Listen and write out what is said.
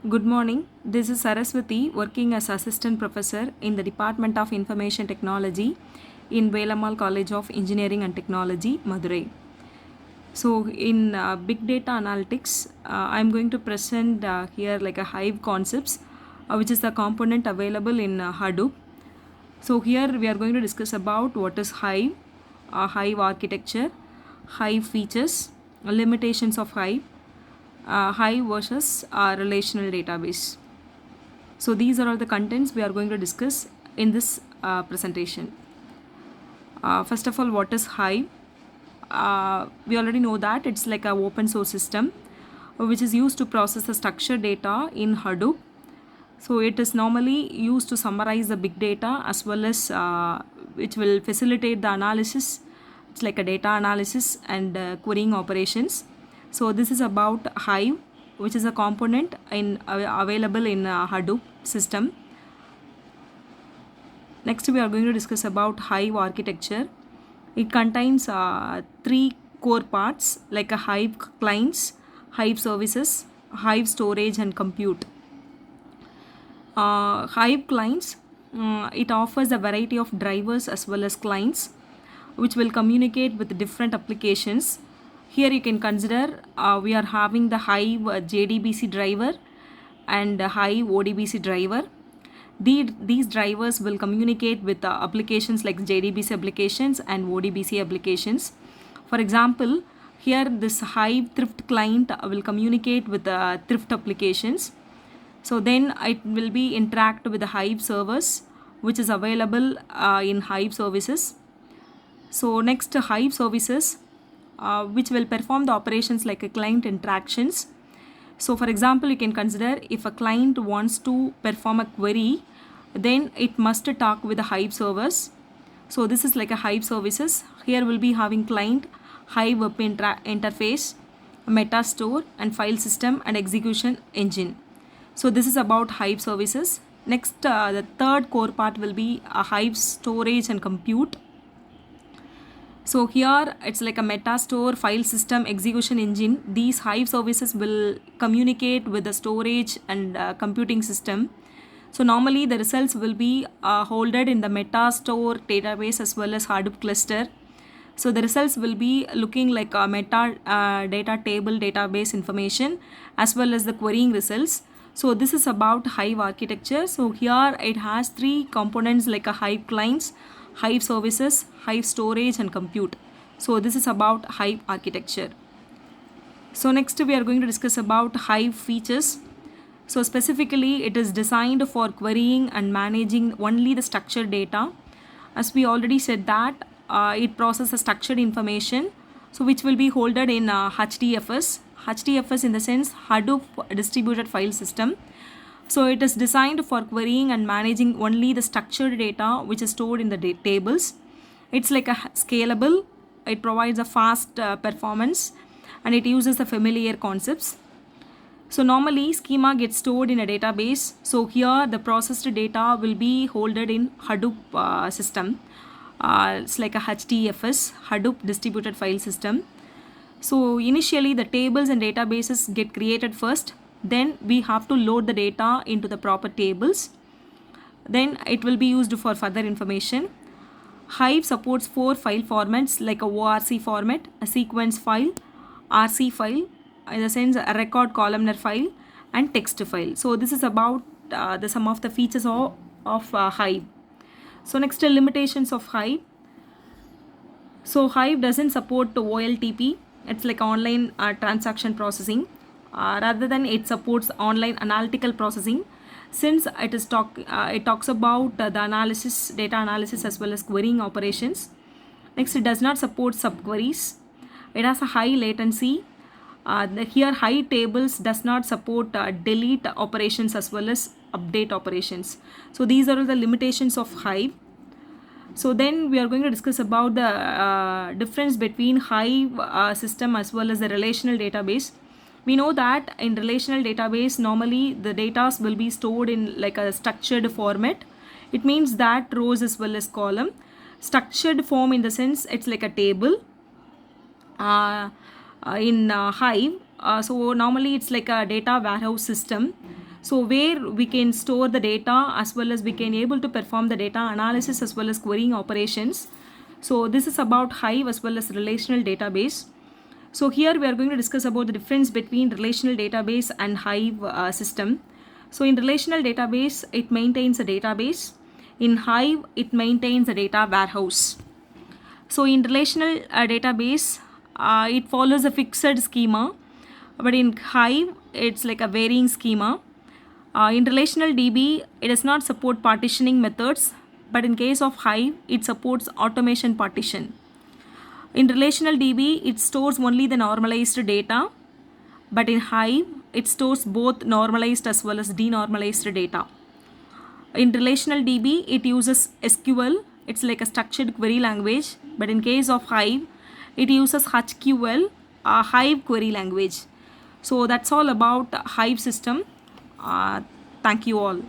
Good morning. This is Saraswati working as assistant professor in the Department of Information Technology in Velamal College of Engineering and Technology, Madurai. So, in big data analytics, I'm going to present here like a Hive concepts, which is the component available in Hadoop. So, here we are going to discuss about what is Hive, Hive architecture, Hive features, limitations of Hive, Hive versus relational database. So these are all the contents we are going to discuss in this presentation. First of all, what is Hive? We already know that it's like an open source system which is used to process the structured data in Hadoop. So it is normally used to summarize the big data as well as which will facilitate the analysis. It's like a data analysis and querying operations. So this is about Hive, which is a component available in Hadoop system. Next, we are going to discuss about Hive architecture. It contains three core parts like a Hive clients, Hive services, Hive storage and compute. Hive clients, it offers a variety of drivers as well as clients which will communicate with different applications. Here you can consider we are having the Hive JDBC driver and Hive ODBC driver. These drivers will communicate with applications like JDBC applications and ODBC applications. For example, here this Hive Thrift client will communicate with Thrift applications. So then it will be interact with the Hive servers which is available in Hive services. So next, Hive services which will perform the operations like a client interactions. So for example, you can consider if a client wants to perform a query, then it must talk with the Hive servers. So this is like a Hive services. Here we'll be having client, Hive web interface, meta store and file system and execution engine. So this is about Hive services. Next, the third core part will be a Hive storage and compute. So here it's like a meta store, file system, execution engine. These Hive services will communicate with the storage and computing system. So normally the results will be holded in the meta store database as well as Hadoop cluster. So the results will be looking like a meta data table database information as well as the querying results. So this is about Hive architecture. So here it has three components like a Hive clients, Hive services, Hive storage and compute. So this is about Hive architecture. So next we are going to discuss about Hive features. So specifically it is designed for querying and managing only the structured data. As we already said that it processes structured information, so which will be holded in HDFS. HDFS in the sense Hadoop distributed file system. So it is designed for querying and managing only the structured data which is stored in the tables. It's like a scalable, it provides a fast performance and it uses the familiar concepts. So normally schema gets stored in a database. So here the processed data will be holded in Hadoop system. It's like a HDFS, Hadoop distributed file system. So initially the tables and databases get created first. Then we have to load the data into the proper tables. Then it will be used for further information. Hive supports 4 file formats like a ORC format, a sequence file, RC file, in the sense a record columnar file and text file. So this is about some of the features of Hive. So next, limitations of Hive. So Hive doesn't support the OLTP. It's like online transaction processing. Rather than it supports online analytical processing, since it talks about the analysis, data analysis as well as querying operations. Next, it does not support subqueries. It has a high latency. Here Hive tables does not support delete operations as well as update operations. So these are all the limitations of Hive. So then we are going to discuss about the difference between Hive system as well as the relational database. We know that in relational database normally the data will be stored in like a structured format. It means that rows as well as column. Structured form in the sense it's like a table. In Hive, so normally it's like a data warehouse system. So where we can store the data as well as we can able to perform the data analysis as well as querying operations. So this is about Hive as well as relational database. So here we are going to discuss about the difference between relational database and Hive system. So in relational database, it maintains a database. In Hive, it maintains a data warehouse. So in relational database, it follows a fixed schema, but in Hive, it's like a varying schema. In relational DB, it does not support partitioning methods, but in case of Hive, it supports automation partition. In relational DB, it stores only the normalized data, but in Hive, it stores both normalized as well as denormalized data. In relational DB, it uses SQL. It's like a structured query language, but in case of Hive, it uses HQL, a Hive query language. So that's all about Hive system. Thank you all.